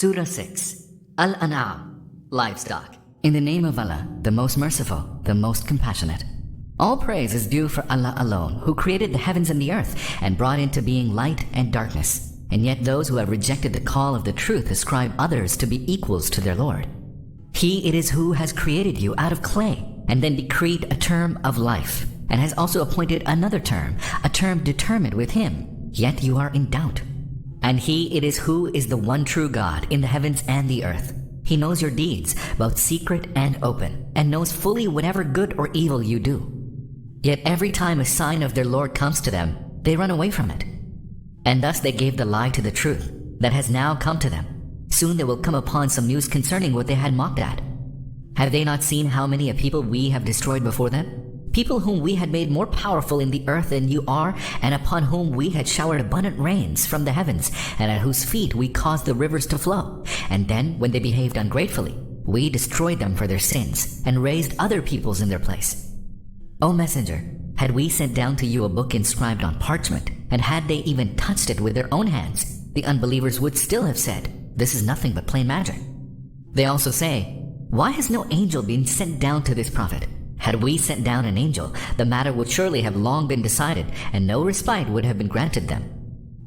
Surah 6, Al-An'am, Livestock. In the name of Allah, the most merciful, the most compassionate. All praise is due for Allah alone, who created the heavens and the earth and brought into being light and darkness. And yet those who have rejected the call of the truth ascribe others to be equals to their Lord. He it is who has created you out of clay and then decreed a term of life, and has also appointed another term, a term determined with him, yet you are in doubt. And he it is who is the one true God in the heavens and the earth. He knows your deeds, both secret and open, and knows fully whatever good or evil you do. Yet every time a sign of their Lord comes to them, they run away from it. And thus they gave the lie to the truth that has now come to them. Soon they will come upon some news concerning what they had mocked at. Have they not seen how many a people we have destroyed before them? People whom we had made more powerful in the earth than you are, and upon whom we had showered abundant rains from the heavens, and at whose feet we caused the rivers to flow. And then, when they behaved ungratefully, we destroyed them for their sins, and raised other peoples in their place. O Messenger, had we sent down to you a book inscribed on parchment, and had they even touched it with their own hands, the unbelievers would still have said, "This is nothing but plain magic." They also say, "Why has no angel been sent down to this prophet? Had we sent down an angel, the matter would surely have long been decided, and no respite would have been granted them.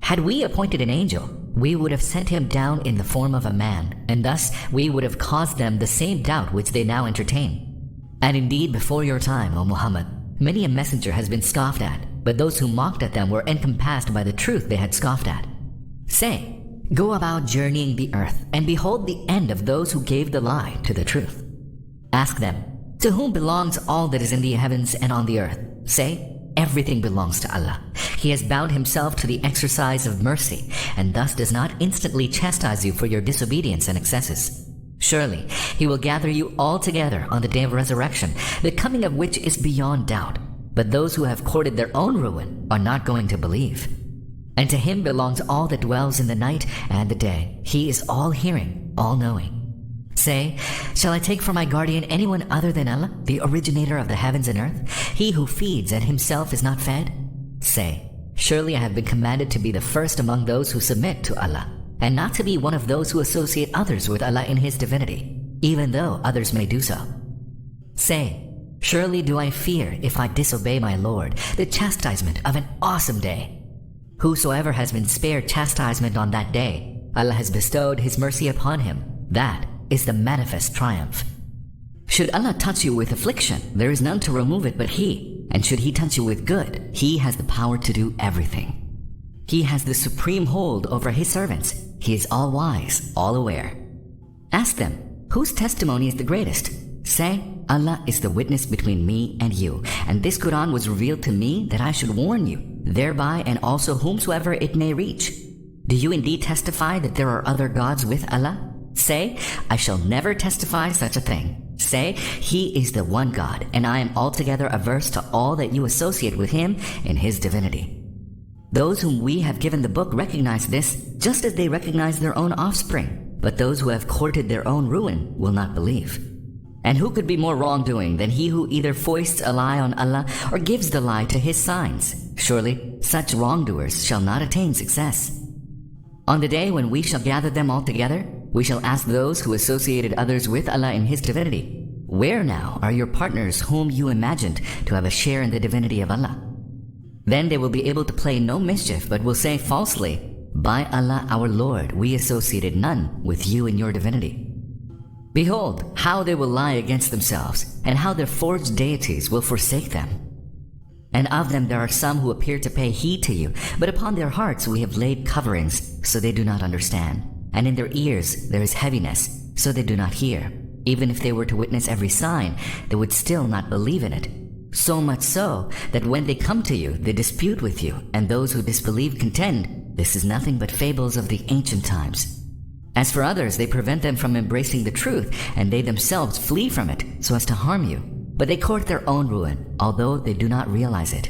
Had we appointed an angel, we would have sent him down in the form of a man, and thus we would have caused them the same doubt which they now entertain. And indeed, before your time, O Muhammad, many a messenger has been scoffed at, but those who mocked at them were encompassed by the truth they had scoffed at. Say, go about journeying the earth, and behold the end of those who gave the lie to the truth. Ask them, to whom belongs all that is in the heavens and on the earth? Say, everything belongs to Allah. He has bound himself to the exercise of mercy, and thus does not instantly chastise you for your disobedience and excesses. Surely, he will gather you all together on the day of resurrection, the coming of which is beyond doubt. But those who have courted their own ruin are not going to believe. And to him belongs all that dwells in the night and the day. He is all-hearing, all-knowing. Say, shall I take for my guardian anyone other than Allah, the originator of the heavens and earth, he who feeds and himself is not fed? Say, surely I have been commanded to be the first among those who submit to Allah, and not to be one of those who associate others with Allah in his divinity, even though others may do so. Say, surely do I fear, if I disobey my Lord, the chastisement of an awesome day. Whosoever has been spared chastisement on that day, Allah has bestowed his mercy upon him. That is the manifest triumph. Should Allah touch you with affliction, there is none to remove it but He, and should He touch you with good, He has the power to do everything. He has the supreme hold over His servants. He is all-wise, all-aware. Ask them, whose testimony is the greatest? Say, Allah is the witness between me and you, and this Qur'an was revealed to me that I should warn you, thereby and also whomsoever it may reach. Do you indeed testify that there are other gods with Allah? Say, I shall never testify such a thing. Say, He is the one God, and I am altogether averse to all that you associate with Him in His divinity. Those whom we have given the book recognize this, just as they recognize their own offspring, but those who have courted their own ruin will not believe. And who could be more wrongdoing than he who either foists a lie on Allah or gives the lie to His signs? Surely, such wrongdoers shall not attain success. On the day when we shall gather them all together, we shall ask those who associated others with Allah in His divinity, where now are your partners whom you imagined to have a share in the divinity of Allah? Then they will be able to play no mischief, but will say falsely, by Allah our Lord, we associated none with you in your divinity. Behold, how they will lie against themselves, and how their forged deities will forsake them. And of them there are some who appear to pay heed to you, but upon their hearts we have laid coverings, so they do not understand. And in their ears there is heaviness, so they do not hear. Even if they were to witness every sign, they would still not believe in it. So much so, that when they come to you, they dispute with you, and those who disbelieve contend, this is nothing but fables of the ancient times. As for others, they prevent them from embracing the truth, and they themselves flee from it, so as to harm you. But they court their own ruin, although they do not realize it.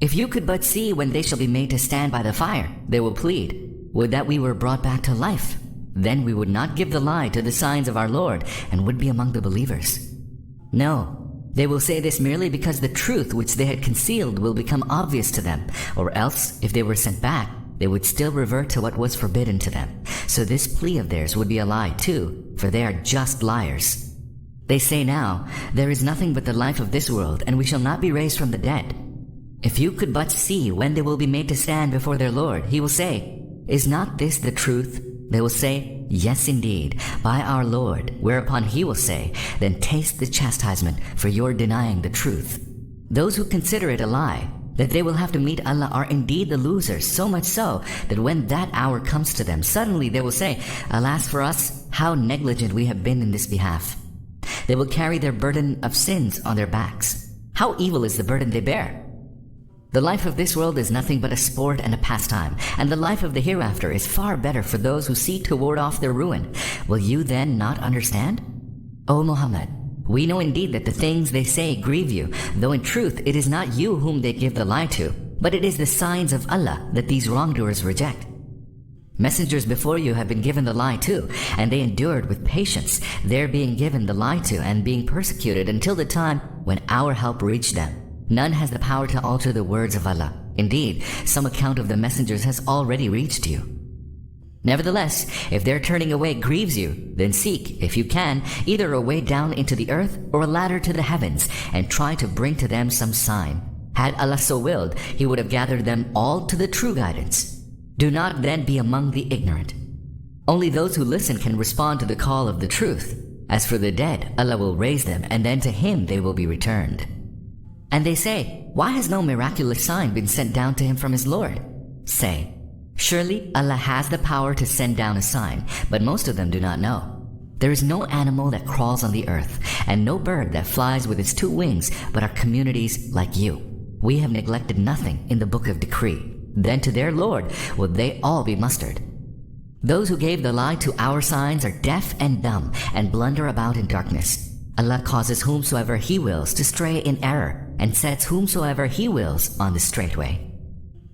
If you could but see when they shall be made to stand by the fire, they will plead, would that we were brought back to life. Then we would not give the lie to the signs of our Lord, and would be among the believers. No, they will say this merely because the truth which they had concealed will become obvious to them, or else, if they were sent back, they would still revert to what was forbidden to them. So this plea of theirs would be a lie too, for they are just liars. They say now, there is nothing but the life of this world, and we shall not be raised from the dead. If you could but see when they will be made to stand before their Lord, he will say, is not this the truth? They will say, yes indeed, by our Lord, whereupon he will say, then taste the chastisement for your denying the truth. Those who consider it a lie, that they will have to meet Allah, are indeed the losers, so much so that when that hour comes to them, suddenly they will say, alas for us, how negligent we have been in this behalf. They will carry their burden of sins on their backs. How evil is the burden they bear! The life of this world is nothing but a sport and a pastime, and the life of the hereafter is far better for those who seek to ward off their ruin. Will you then not understand? O Muhammad, we know indeed that the things they say grieve you, though in truth it is not you whom they give the lie to, but it is the signs of Allah that these wrongdoers reject. Messengers before you have been given the lie too, and they endured with patience, their being given the lie to and being persecuted until the time when our help reached them. None has the power to alter the words of Allah. Indeed, some account of the messengers has already reached you. Nevertheless, if their turning away grieves you, then seek, if you can, either a way down into the earth or a ladder to the heavens, and try to bring to them some sign. Had Allah so willed, he would have gathered them all to the true guidance. Do not then be among the ignorant. Only those who listen can respond to the call of the truth. As for the dead, Allah will raise them, and then to him they will be returned. And they say, why has no miraculous sign been sent down to him from his Lord? Say, surely Allah has the power to send down a sign, but most of them do not know. There is no animal that crawls on the earth, and no bird that flies with its 2 wings, but are communities like you. We have neglected nothing in the book of decree. Then to their Lord will they all be mustered. Those who gave the lie to our signs are deaf and dumb, and blunder about in darkness. Allah causes whomsoever he wills to stray in error, and sets whomsoever he wills on the straight way.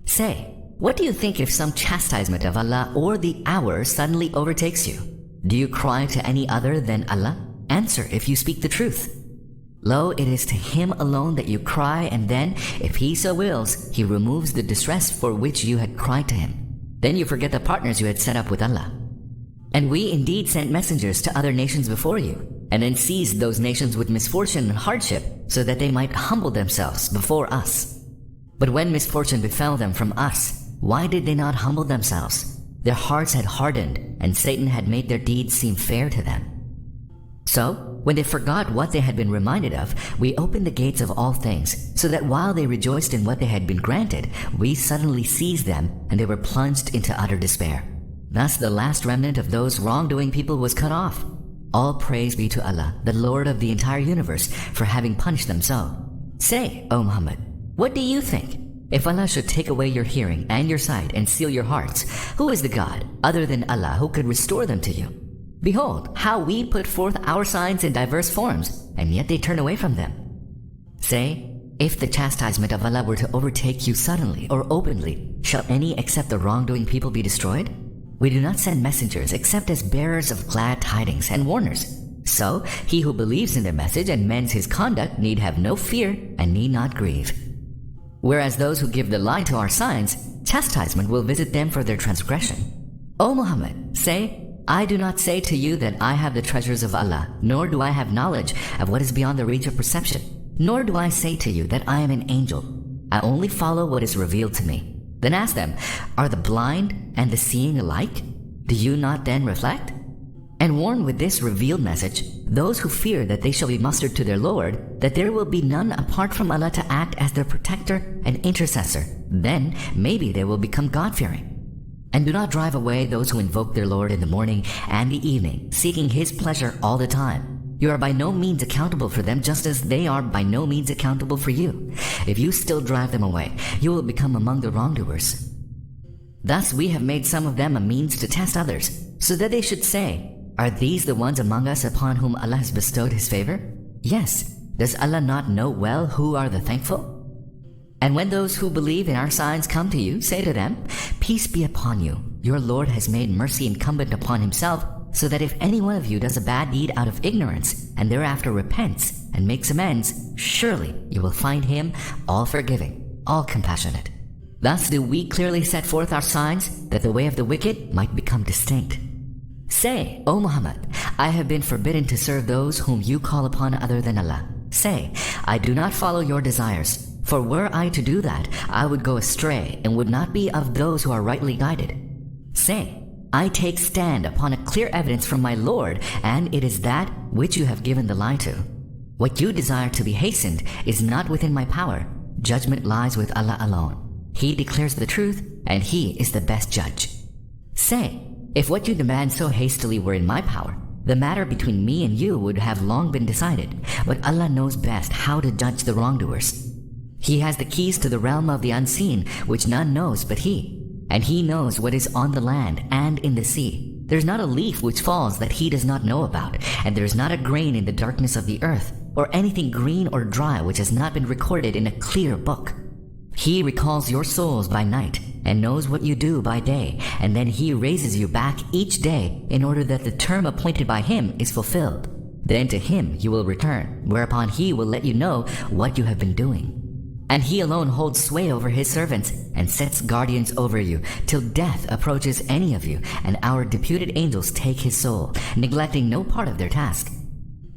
Say, what do you think if some chastisement of Allah or the hour suddenly overtakes you? Do you cry to any other than Allah? Answer if you speak the truth. Lo, it is to him alone that you cry, and then, if he so wills, he removes the distress for which you had cried to him. Then you forget the partners you had set up with Allah. And we indeed sent messengers to other nations before you, and then seized those nations with misfortune and hardship, so that they might humble themselves before us. But when misfortune befell them from us, why did they not humble themselves? Their hearts had hardened, and Satan had made their deeds seem fair to them. So, when they forgot what they had been reminded of, we opened the gates of all things, so that while they rejoiced in what they had been granted, we suddenly seized them, and they were plunged into utter despair. Thus the last remnant of those wrongdoing people was cut off. All praise be to Allah, the Lord of the entire universe, for having punished them so. Say, O Muhammad, what do you think? If Allah should take away your hearing and your sight and seal your hearts, who is the God, other than Allah, who could restore them to you? Behold, how we put forth our signs in diverse forms, and yet they turn away from them. Say, if the chastisement of Allah were to overtake you suddenly or openly, shall any except the wrongdoing people be destroyed? We do not send messengers except as bearers of glad tidings and warners. So, he who believes in their message and mends his conduct need have no fear and need not grieve. Whereas those who give the lie to our signs, chastisement will visit them for their transgression. O Muhammad, say, I do not say to you that I have the treasures of Allah, nor do I have knowledge of what is beyond the reach of perception, nor do I say to you that I am an angel. I only follow what is revealed to me. Then ask them, are the blind and the seeing alike? Do you not then reflect? And warn with this revealed message those who fear that they shall be mustered to their Lord, that there will be none apart from Allah to act as their protector and intercessor. Then maybe they will become God-fearing. And do not drive away those who invoke their Lord in the morning and the evening, seeking his pleasure all the time. You are by no means accountable for them, just as they are by no means accountable for you. If you still drive them away, you will become among the wrongdoers. Thus we have made some of them a means to test others, so that they should say, are these the ones among us upon whom Allah has bestowed his favor? Yes. Does Allah not know well who are the thankful? And when those who believe in our signs come to you, say to them, peace be upon you. Your Lord has made mercy incumbent upon himself, so that if any one of you does a bad deed out of ignorance, and thereafter repents and makes amends, surely you will find him all forgiving, all compassionate. Thus do we clearly set forth our signs, that the way of the wicked might become distinct. Say, O Muhammad, I have been forbidden to serve those whom you call upon other than Allah. Say, I do not follow your desires, for were I to do that, I would go astray and would not be of those who are rightly guided. Say, I take stand upon a clear evidence from my Lord, and it is that which you have given the lie to. What you desire to be hastened is not within my power. Judgment lies with Allah alone. He declares the truth, and He is the best judge. Say, if what you demand so hastily were in my power, the matter between me and you would have long been decided, but Allah knows best how to judge the wrongdoers. He has the keys to the realm of the unseen, which none knows but He. And He knows what is on the land and in the sea. There's not a leaf which falls that He does not know about, and there is not a grain in the darkness of the earth, or anything green or dry which has not been recorded in a clear book. He recalls your souls by night, and knows what you do by day, and then He raises you back each day in order that the term appointed by Him is fulfilled. Then to Him you will return, whereupon He will let you know what you have been doing. And He alone holds sway over His servants and sets guardians over you till death approaches any of you, and our deputed angels take His soul, neglecting no part of their task.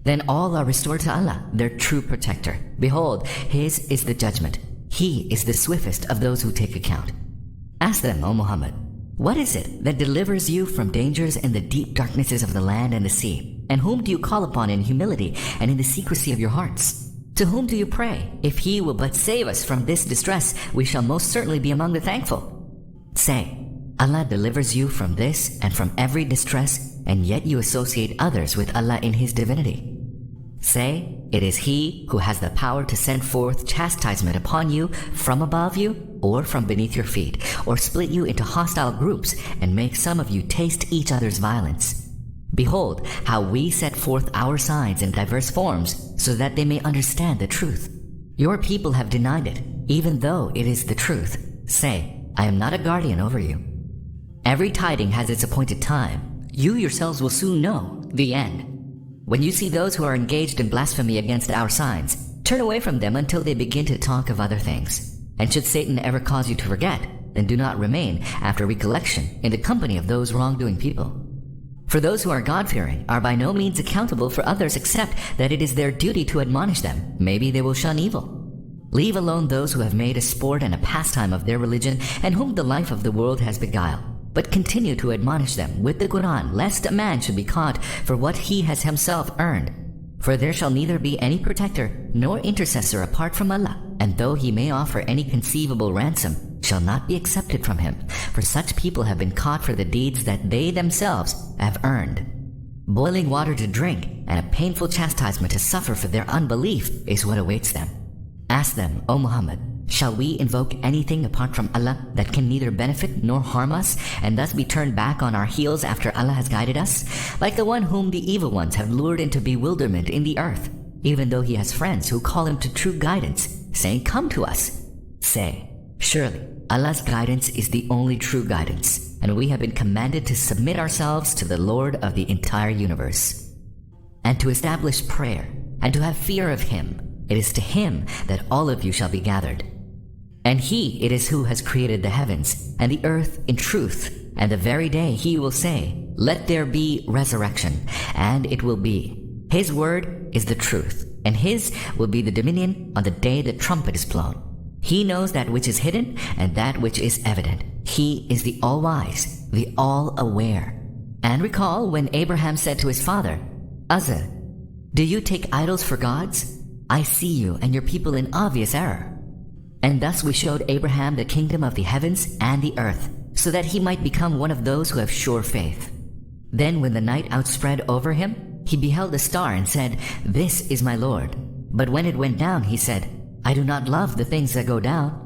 Then all are restored to Allah, their true protector. Behold, His is the judgment. He is the swiftest of those who take account. Ask them, O Muhammad, what is it that delivers you from dangers in the deep darknesses of the land and the sea? And whom do you call upon in humility and in the secrecy of your hearts? To whom do you pray? If He will but save us from this distress, we shall most certainly be among the thankful. Say, Allah delivers you from this and from every distress, and yet you associate others with Allah in His divinity. Say, it is He who has the power to send forth chastisement upon you from above you or from beneath your feet, or split you into hostile groups and make some of you taste each other's violence. Behold, how we set forth our signs in diverse forms, so that they may understand the truth. Your people have denied it, even though it is the truth. Say, I am not a guardian over you. Every tiding has its appointed time. You yourselves will soon know the end. When you see those who are engaged in blasphemy against our signs, turn away from them until they begin to talk of other things. And should Satan ever cause you to forget, then do not remain, after recollection, in the company of those wrongdoing people. For those who are God-fearing are by no means accountable for others except that it is their duty to admonish them. Maybe they will shun evil. Leave alone those who have made a sport and a pastime of their religion, and whom the life of the world has beguiled. But continue to admonish them with the Qur'an, lest a man should be caught for what he has himself earned. For there shall neither be any protector nor intercessor apart from Allah, and though he may offer any conceivable ransom, shall not be accepted from him, for such people have been caught for the deeds that they themselves have earned. Boiling water to drink and a painful chastisement to suffer for their unbelief is what awaits them. Ask them, O Muhammad, shall we invoke anything apart from Allah that can neither benefit nor harm us, and thus be turned back on our heels after Allah has guided us? Like the one whom the evil ones have lured into bewilderment in the earth, even though he has friends who call him to true guidance, saying, come to us. Say, surely Allah's guidance is the only true guidance, and we have been commanded to submit ourselves to the Lord of the entire universe, and to establish prayer, and to have fear of Him. It is to Him that all of you shall be gathered. And He it is who has created the heavens and the earth in truth, and the very day He will say, let there be resurrection, and it will be. His word is the truth, and His will be the dominion on the day the trumpet is blown. He knows that which is hidden and that which is evident. He is the all-wise, the all-aware. And recall when Abraham said to his father, Azza, do you take idols for gods? I see you and your people in obvious error. And thus we showed Abraham the kingdom of the heavens and the earth, so that he might become one of those who have sure faith. Then when the night outspread over him, he beheld a star and said, this is my Lord. But when it went down, he said, I do not love the things that go down.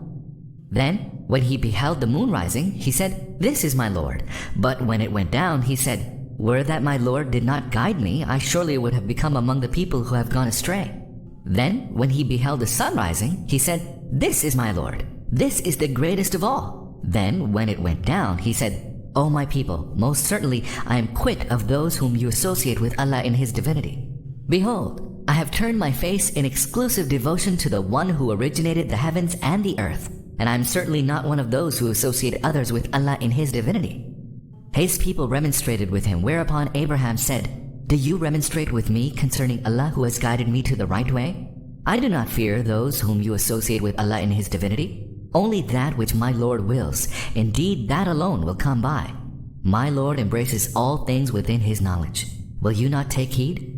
Then, when he beheld the moon rising, he said, this is my Lord. But when it went down, he said, were that my Lord did not guide me, I surely would have become among the people who have gone astray. Then, when he beheld the sun rising, he said, this is my Lord. This is the greatest of all. Then, when it went down, he said, O my people, most certainly I am quit of those whom you associate with Allah in His divinity. Behold, I have turned my face in exclusive devotion to the one who originated the heavens and the earth. and I am certainly not one of those who associate others with Allah in His divinity." His people remonstrated with him, whereupon Abraham said, "Do you remonstrate with me concerning Allah who has guided me to the right way? I do not fear those whom you associate with Allah in His divinity. Only that which my Lord wills, indeed that alone will come by. My Lord embraces all things within His knowledge. Will you not take heed?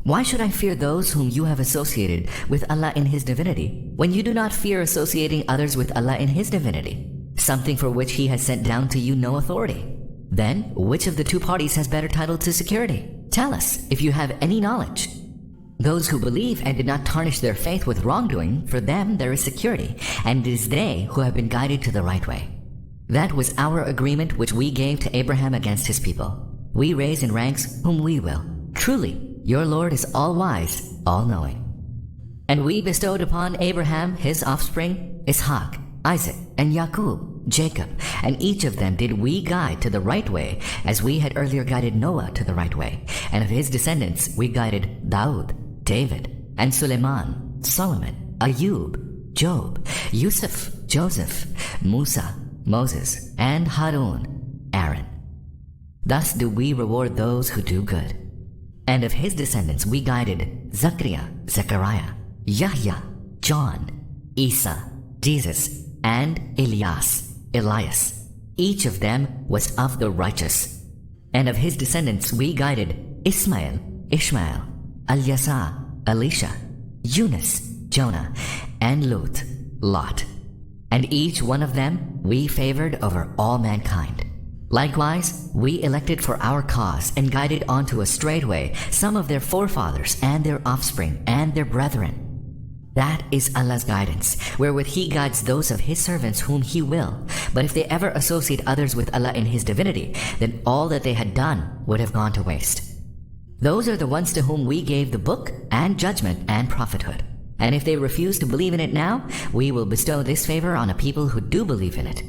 Why should I fear those whom you have associated with Allah in His divinity, when you do not fear associating others with Allah in His divinity, something for which He has sent down to you no authority? Then, which of the two parties has better title to security? Tell us, if you have any knowledge." Those who believe and did not tarnish their faith with wrongdoing, for them there is security, and it is they who have been guided to the right way. That was our agreement which we gave to Abraham against his people. We raise in ranks whom we will. Truly, your Lord is all-wise, all-knowing. And we bestowed upon Abraham his offspring, Ishaq, Isaac, and Yaqub, Jacob, and each of them did we guide to the right way, as we had earlier guided Noah to the right way, and of his descendants we guided Daud, David, and Suleiman, Solomon, Ayub, Job, Yusuf, Joseph, Musa, Moses, and Harun, Aaron. Thus do we reward those who do good. And of his descendants we guided Zachariah, Zechariah, Yahya, John, Isa, Jesus, and Elias, Elias. Each of them was of the righteous. And of his descendants we guided Ismail, Ishmael, Al-Yasa, Elisha, Yunus, Jonah, and Lut, Lot. And each one of them we favored over all mankind. Likewise, we elected for our cause and guided onto a straight way some of their forefathers and their offspring and their brethren. That is Allah's guidance, wherewith He guides those of His servants whom He will. But if they ever associate others with Allah in His divinity, then all that they had done would have gone to waste. Those are the ones to whom we gave the book and judgment and prophethood. And if they refuse to believe in it now, we will bestow this favor on a people who do believe in it.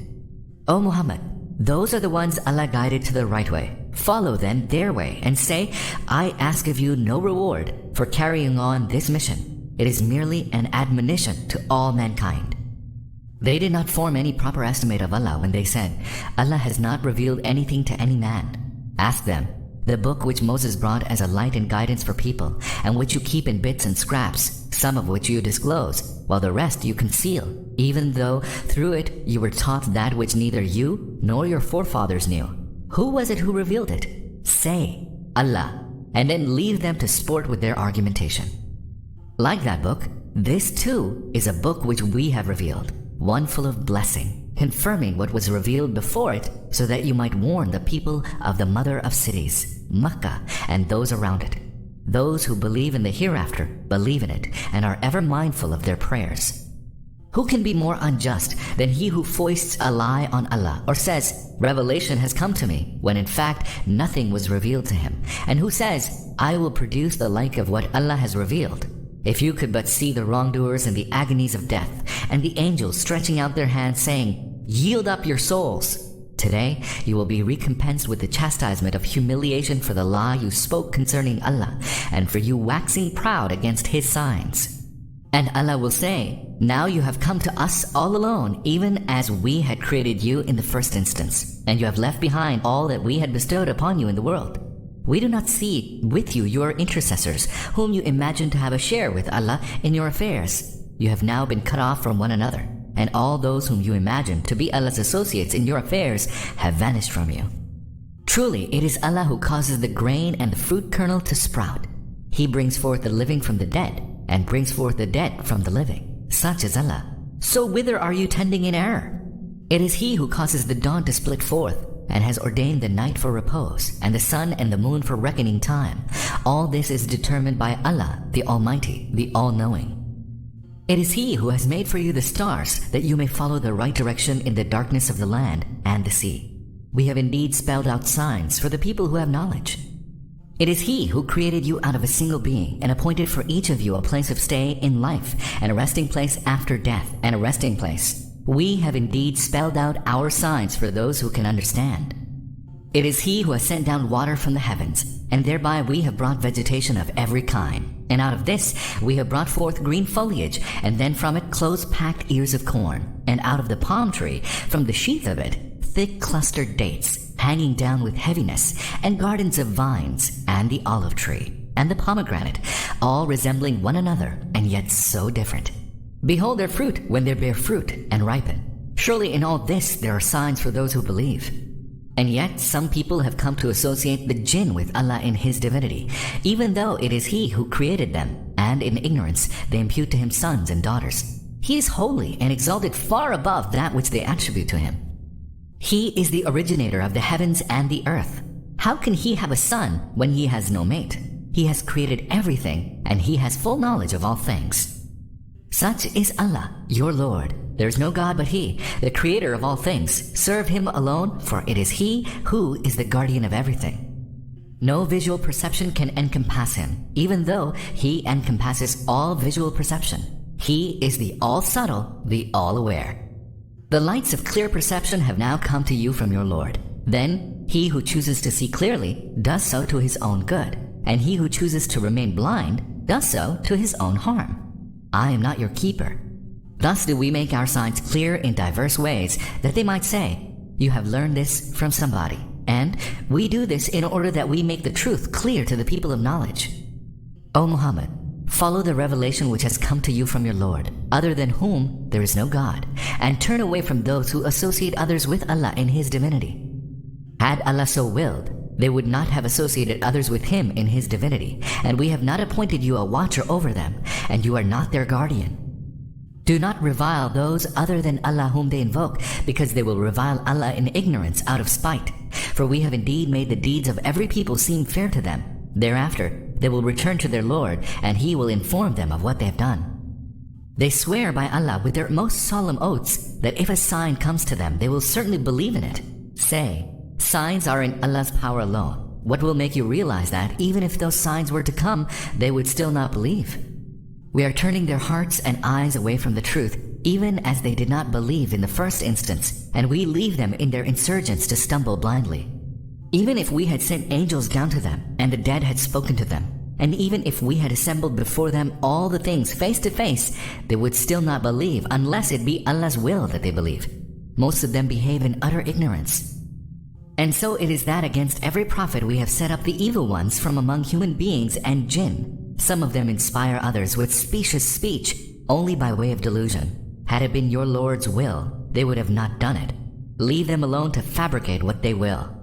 O Muhammad, those are the ones Allah guided to the right way. Follow then their way and say, I ask of you no reward for carrying on this mission. It is merely an admonition to all mankind. They did not form any proper estimate of Allah when they said, Allah has not revealed anything to any man. Ask them, the book which Moses brought as a light and guidance for people, and which you keep in bits and scraps, some of which you disclose, while the rest you conceal, even though through it you were taught that which neither you nor your forefathers knew. Who was it who revealed it? Say, Allah, and then leave them to sport with their argumentation. Like that book, this too is a book which we have revealed, one full of blessing, confirming what was revealed before it, so that you might warn the people of the mother of cities, Makkah, and those around it. Those who believe in the hereafter believe in it and are ever mindful of their prayers. Who can be more unjust than he who foists a lie on Allah or says, revelation has come to me, when in fact nothing was revealed to him, and who says, I will produce the like of what Allah has revealed? If you could but see the wrongdoers in the agonies of death, and the angels stretching out their hands saying, yield up your souls. Today you will be recompensed with the chastisement of humiliation for the lie you spoke concerning Allah, and for you waxing proud against His signs. And Allah will say, now you have come to us all alone, even as we had created you in the first instance, and you have left behind all that we had bestowed upon you in the world. We do not see with you your intercessors, whom you imagine to have a share with Allah in your affairs. You have now been cut off from one another, and all those whom you imagine to be Allah's associates in your affairs have vanished from you. Truly, it is Allah who causes the grain and the fruit kernel to sprout. He brings forth the living from the dead, and brings forth the dead from the living. Such is Allah. So whither are you tending in error? It is He who causes the dawn to split forth, and has ordained the night for repose, and the sun and the moon for reckoning time. All this is determined by Allah, the Almighty, the All-Knowing. It is He who has made for you the stars, that you may follow the right direction in the darkness of the land and the sea. We have indeed spelled out signs for the people who have knowledge. It is He who created you out of a single being, and appointed for each of you a place of stay in life, and a resting place after death, and a resting place. We have indeed spelled out our signs for those who can understand. It is He who has sent down water from the heavens, and thereby we have brought vegetation of every kind. And out of this we have brought forth green foliage, and then from it close-packed ears of corn. And out of the palm tree, from the sheath of it, thick clustered dates, hanging down with heaviness, and gardens of vines, and the olive tree, and the pomegranate, all resembling one another, and yet so different. Behold their fruit when they bear fruit and ripen. Surely in all this there are signs for those who believe. And yet some people have come to associate the jinn with Allah in His divinity, even though it is He who created them, and in ignorance they impute to Him sons and daughters. He is holy and exalted far above that which they attribute to Him. He is the originator of the heavens and the earth. How can He have a son when He has no mate? He has created everything, and He has full knowledge of all things. Such is Allah, your Lord. There is no God but He, the creator of all things. Serve Him alone, for it is He who is the guardian of everything. No visual perception can encompass Him, even though He encompasses all visual perception. He is the all-subtle, the all-aware. The lights of clear perception have now come to you from your Lord. Then he who chooses to see clearly does so to his own good, and he who chooses to remain blind does so to his own harm. I am not your keeper. Thus do we make our signs clear in diverse ways, that they might say, you have learned this from somebody. And we do this in order that we make the truth clear to the people of knowledge. O Muhammad, follow the revelation which has come to you from your Lord, other than whom there is no God, and turn away from those who associate others with Allah in His divinity. Had Allah so willed, they would not have associated others with Him in His divinity, and we have not appointed you a watcher over them, and you are not their guardian. Do not revile those other than Allah whom they invoke, because they will revile Allah in ignorance out of spite. For we have indeed made the deeds of every people seem fair to them. Thereafter, they will return to their Lord, and He will inform them of what they have done. They swear by Allah with their most solemn oaths that if a sign comes to them, they will certainly believe in it. Say, signs are in Allah's power alone. What will make you realize that even if those signs were to come, they would still not believe? We are turning their hearts and eyes away from the truth, even as they did not believe in the first instance, and we leave them in their insurgence to stumble blindly. Even if we had sent angels down to them, and the dead had spoken to them, and even if we had assembled before them all the things face to face, they would still not believe unless it be Allah's will that they believe. Most of them behave in utter ignorance. And so it is that against every prophet we have set up the evil ones from among human beings and jinn. Some of them inspire others with specious speech, only by way of delusion. Had it been your Lord's will, they would have not done it. Leave them alone to fabricate what they will.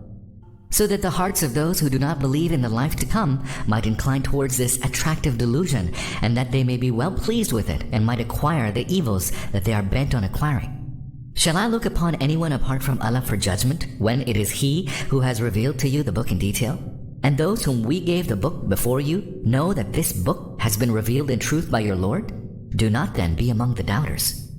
So that the hearts of those who do not believe in the life to come might incline towards this attractive delusion, and that they may be well pleased with it and might acquire the evils that they are bent on acquiring. Shall I look upon anyone apart from Allah for judgment, when it is He who has revealed to you the book in detail? And those whom we gave the book before you know that this book has been revealed in truth by your Lord? Do not then be among the doubters.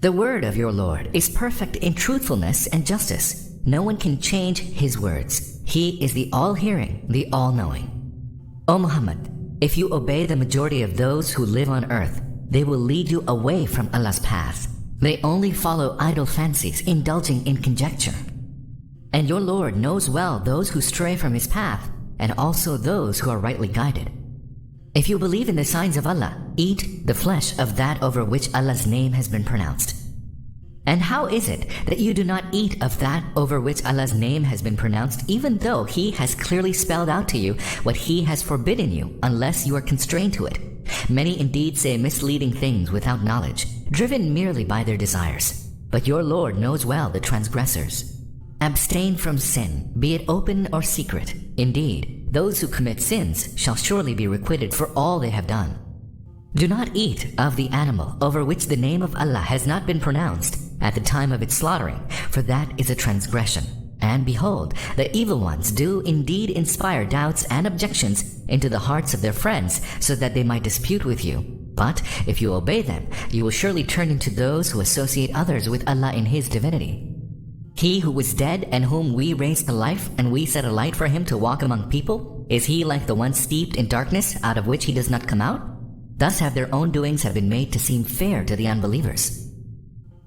The word of your Lord is perfect in truthfulness and justice. No one can change His words. He is the all-hearing, the all-knowing. O Muhammad, if you obey the majority of those who live on earth, they will lead you away from Allah's path. They only follow idle fancies, indulging in conjecture. And your Lord knows well those who stray from His path, and also those who are rightly guided. If you believe in the signs of Allah, eat the flesh of that over which Allah's name has been pronounced. And how is it that you do not eat of that over which Allah's name has been pronounced, even though He has clearly spelled out to you what He has forbidden you, unless you are constrained to it? Many indeed say misleading things without knowledge, driven merely by their desires. But your Lord knows well the transgressors. Abstain from sin, be it open or secret. Indeed, those who commit sins shall surely be requited for all they have done. Do not eat of the animal over which the name of Allah has not been pronounced at the time of its slaughtering, for that is a transgression. And behold, the evil ones do indeed inspire doubts and objections into the hearts of their friends, so that they might dispute with you. But if you obey them, you will surely turn into those who associate others with Allah in His divinity. He who was dead and whom we raised to life, and we set a light for him to walk among people, is he like the one steeped in darkness out of which he does not come out? Thus have their own doings have been made to seem fair to the unbelievers.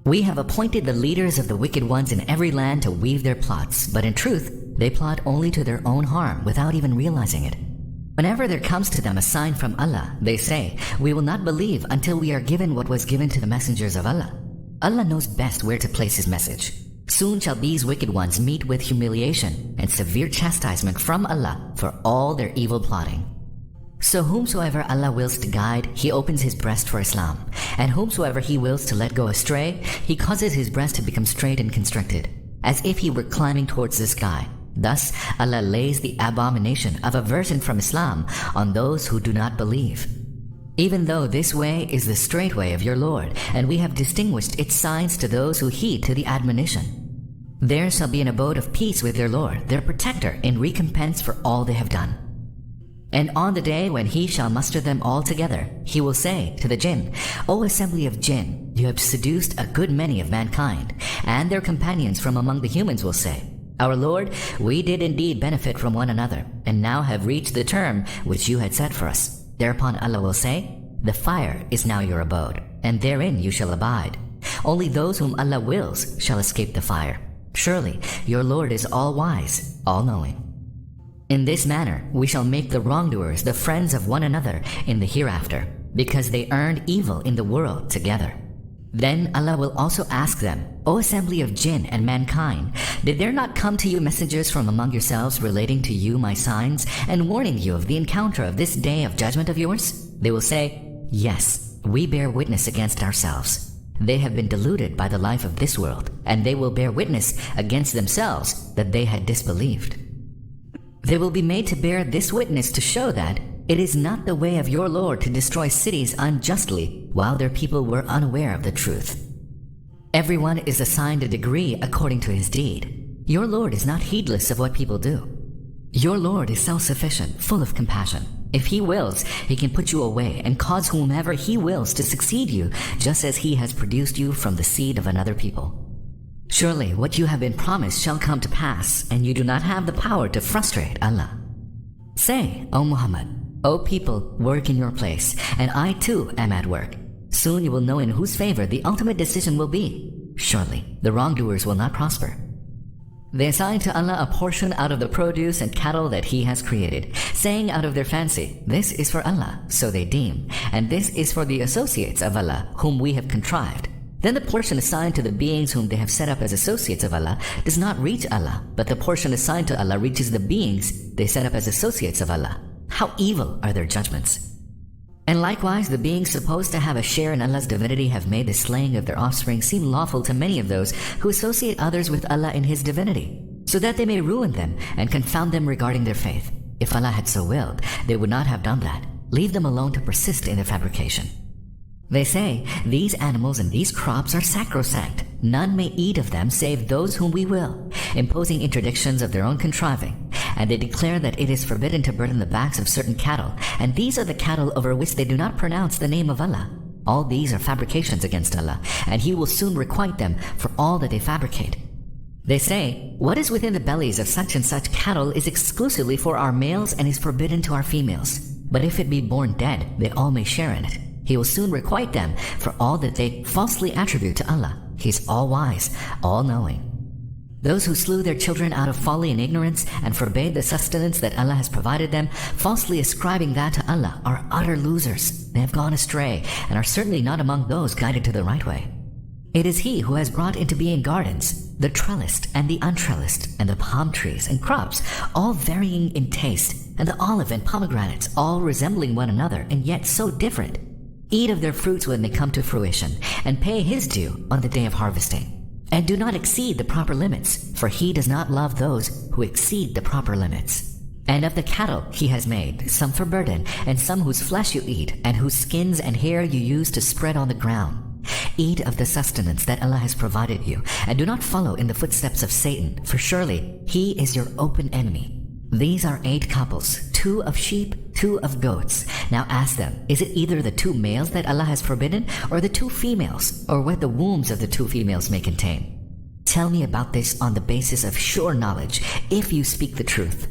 We have appointed the leaders of the wicked ones in every land to weave their plots, but in truth, They plot only to their own harm without even realizing it. Whenever there comes to them a sign from Allah, they say, "We will not believe until we are given what was given to the messengers of Allah." Allah knows best where to place His message. Soon shall these wicked ones meet with humiliation and severe chastisement from Allah for all their evil plotting. So whomsoever Allah wills to guide, He opens his breast for Islam, and whomsoever He wills to let go astray, He causes his breast to become straight and constricted, as if he were climbing towards the sky. Thus, Allah lays the abomination of aversion from Islam on those who do not believe. Even though this way is the straight way of your Lord, and we have distinguished its signs to those who heed to the admonition, there shall be an abode of peace with their Lord, their protector, in recompense for all they have done. And on the day when He shall muster them all together, He will say to the jinn, "O assembly of jinn, you have seduced a good many of mankind." And their companions from among the humans will say, "Our Lord, we did indeed benefit from one another, and now have reached the term which you had set for us." Thereupon Allah will say, "The fire is now your abode, and therein you shall abide. Only those whom Allah wills shall escape the fire. Surely your Lord is all-wise, all-knowing." In this manner we shall make the wrongdoers the friends of one another in the hereafter, because they earned evil in the world together. Then Allah will also ask them, "O assembly of jinn and mankind, did there not come to you messengers from among yourselves relating to you my signs, and warning you of the encounter of this day of judgment of yours?" They will say, "Yes, we bear witness against ourselves. They have been deluded by the life of this world, and they will bear witness against themselves that they had disbelieved." They will be made to bear this witness to show that it is not the way of your Lord to destroy cities unjustly while their people were unaware of the truth. Everyone is assigned a degree according to his deed. Your Lord is not heedless of what people do. Your Lord is self-sufficient, full of compassion. If He wills, He can put you away and cause whomever He wills to succeed you, just as He has produced you from the seed of another people. Surely what you have been promised shall come to pass, and you do not have the power to frustrate Allah. Say, O Muhammad, "O people, work in your place, and I too am at work." Soon you will know in whose favor the ultimate decision will be. Surely the wrongdoers will not prosper. They assign to Allah a portion out of the produce and cattle that He has created, saying out of their fancy, "This is for Allah," so they deem, "and this is for the associates of Allah, whom we have contrived." Then the portion assigned to the beings whom they have set up as associates of Allah does not reach Allah, but the portion assigned to Allah reaches the beings they set up as associates of Allah. How evil are their judgments! And likewise, the beings supposed to have a share in Allah's divinity have made the slaying of their offspring seem lawful to many of those who associate others with Allah in His divinity, so that they may ruin them and confound them regarding their faith. If Allah had so willed, they would not have done that. Leave them alone to persist in their fabrication. They say, "These animals and these crops are sacrosanct. None may eat of them save those whom we will," imposing interdictions of their own contriving. And they declare that it is forbidden to burden the backs of certain cattle, and these are the cattle over which they do not pronounce the name of Allah. All these are fabrications against Allah, and He will soon requite them for all that they fabricate. They say, "What is within the bellies of such and such cattle is exclusively for our males and is forbidden to our females. But if it be born dead, they all may share in it." He will soon requite them for all that they falsely attribute to Allah. He is all-wise, all-knowing. Those who slew their children out of folly and ignorance and forbade the sustenance that Allah has provided them, falsely ascribing that to Allah, are utter losers. They have gone astray and are certainly not among those guided to the right way. It is He who has brought into being gardens, the trellised and the untrellised, and the palm trees and crops, all varying in taste, and the olive and pomegranates, all resembling one another and yet so different. Eat of their fruits when they come to fruition, and pay His due on the day of harvesting. And do not exceed the proper limits, for He does not love those who exceed the proper limits. And of the cattle He has made, some for burden, and some whose flesh you eat, and whose skins and hair you use to spread on the ground. Eat of the sustenance that Allah has provided you, and do not follow in the footsteps of Satan, for surely he is your open enemy. These are 8 couples, 2 of sheep, 2 of goats. Now ask them, is it either the 2 males that Allah has forbidden, or the 2 females, or what the wombs of the 2 females may contain? Tell me about this on the basis of sure knowledge, if you speak the truth.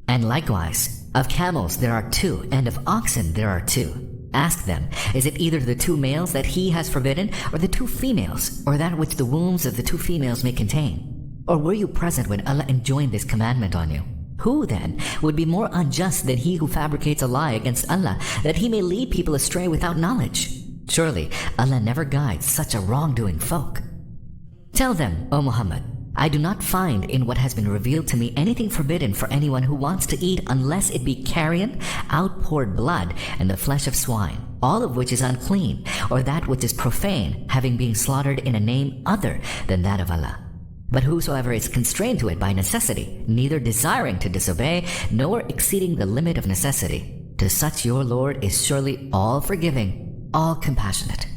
And likewise, of camels there are 2, and of oxen there are 2. Ask them, is it either the 2 males that He has forbidden, or the 2 females, or that which the wombs of the 2 females may contain? Or were you present when Allah enjoined this commandment on you? Who then would be more unjust than he who fabricates a lie against Allah, that he may lead people astray without knowledge? Surely Allah never guides such a wrongdoing folk. Tell them, O Muhammad, I do not find in what has been revealed to me anything forbidden for anyone who wants to eat unless it be carrion, outpoured blood, and the flesh of swine, all of which is unclean, or that which is profane, having been slaughtered in a name other than that of Allah. But whosoever is constrained to it by necessity, neither desiring to disobey, nor exceeding the limit of necessity, to such your Lord is surely all forgiving, all compassionate.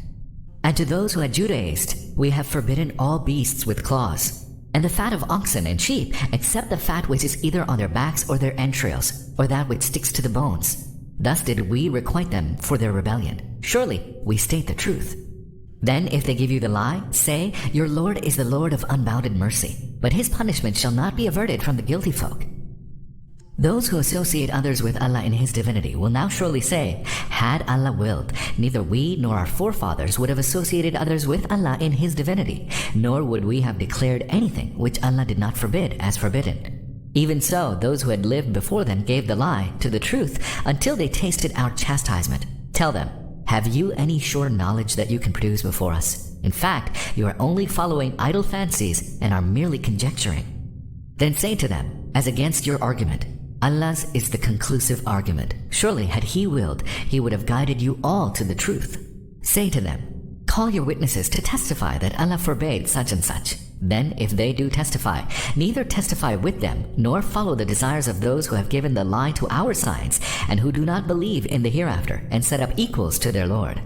And to those who had Judaized, we have forbidden all beasts with claws, and the fat of oxen and sheep, except the fat which is either on their backs or their entrails, or that which sticks to the bones. Thus did we requite them for their rebellion. Surely we state the truth. Then if they give you the lie, say, your Lord is the Lord of unbounded mercy, but his punishment shall not be averted from the guilty folk. Those who associate others with Allah in his divinity will now surely say, had Allah willed, neither we nor our forefathers would have associated others with Allah in his divinity, nor would we have declared anything which Allah did not forbid as forbidden. Even so, those who had lived before them gave the lie to the truth until they tasted our chastisement. Tell them, have you any sure knowledge that you can produce before us? In fact, you are only following idle fancies and are merely conjecturing. Then say to them, as against your argument, Allah's is the conclusive argument. Surely had he willed, he would have guided you all to the truth. Say to them, call your witnesses to testify that Allah forbade such and such. Then if they do testify, neither testify with them, nor follow the desires of those who have given the lie to our signs, and who do not believe in the hereafter, and set up equals to their Lord.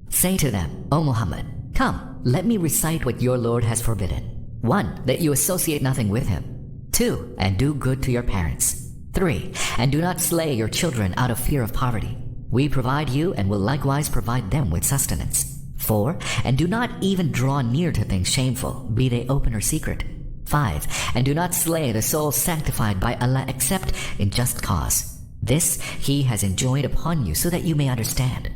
Say to them, O Muhammad, come, let me recite what your Lord has forbidden. 1. That you associate nothing with him. 2. And do good to your parents. 3. And do not slay your children out of fear of poverty. We provide you and will likewise provide them with sustenance. 4. And do not even draw near to things shameful, be they open or secret. 5. And do not slay the soul sanctified by Allah except in just cause. This he has enjoined upon you so that you may understand.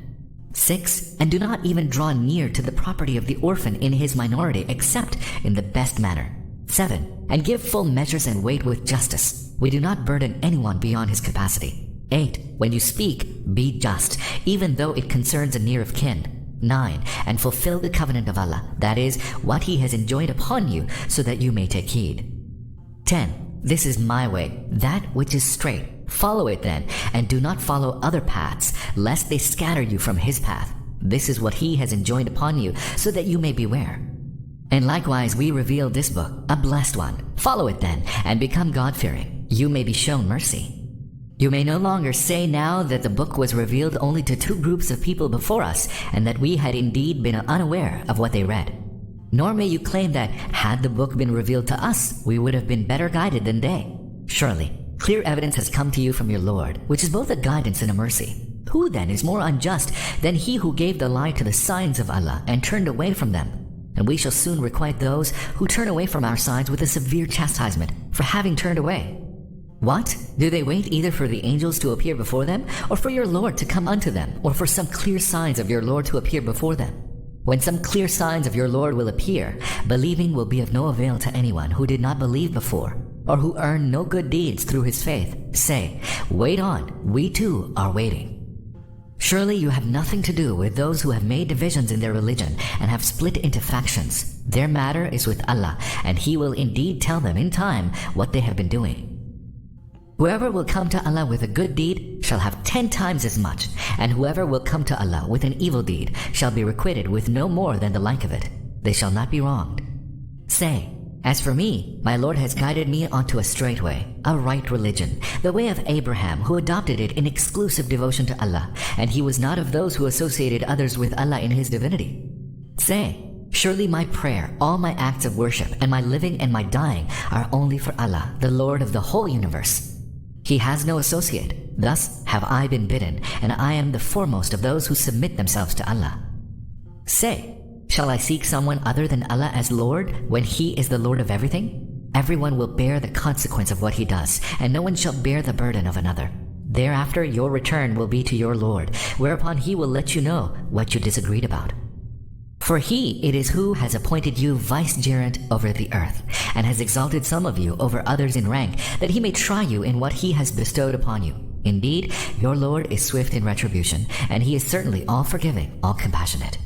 6. And do not even draw near to the property of the orphan in his minority except in the best manner. 7. And give full measures and weight with justice. We do not burden anyone beyond his capacity. 8. When you speak, be just, even though it concerns a near of kin. 9. And fulfill the covenant of Allah, that is, what he has enjoined upon you, so that you may take heed. 10. This is my way, that which is straight. Follow it then, and do not follow other paths, lest they scatter you from his path. This is what he has enjoined upon you, so that you may beware. And likewise we reveal this book, a blessed one. Follow it then, and become God-fearing. You may be shown mercy. You may no longer say now that the book was revealed only to 2 groups of people before us, and that we had indeed been unaware of what they read. Nor may you claim that, had the book been revealed to us, we would have been better guided than they. Surely, clear evidence has come to you from your Lord, which is both a guidance and a mercy. Who then is more unjust than he who gave the lie to the signs of Allah and turned away from them? And we shall soon requite those who turn away from our signs with a severe chastisement for having turned away. What? Do they wait either for the angels to appear before them, or for your Lord to come unto them, or for some clear signs of your Lord to appear before them? When some clear signs of your Lord will appear, believing will be of no avail to anyone who did not believe before, or who earned no good deeds through his faith. Say, wait on, we too are waiting. Surely you have nothing to do with those who have made divisions in their religion and have split into factions. Their matter is with Allah, and he will indeed tell them in time what they have been doing. Whoever will come to Allah with a good deed shall have 10 times as much, and whoever will come to Allah with an evil deed shall be requited with no more than the like of it. They shall not be wronged. Say, as for me, my Lord has guided me onto a straight way, a right religion, the way of Abraham, who adopted it in exclusive devotion to Allah, and he was not of those who associated others with Allah in his divinity. Say, surely my prayer, all my acts of worship, and my living and my dying are only for Allah, the Lord of the whole universe. He has no associate. Thus have I been bidden, and I am the foremost of those who submit themselves to Allah. Say, shall I seek someone other than Allah as Lord, when he is the Lord of everything? Everyone will bear the consequence of what he does, and no one shall bear the burden of another. Thereafter your return will be to your Lord, whereupon he will let you know what you disagreed about. For he it is who has appointed you vicegerent over the earth, and has exalted some of you over others in rank, that he may try you in what he has bestowed upon you. Indeed, your Lord is swift in retribution, and he is certainly all forgiving, all compassionate.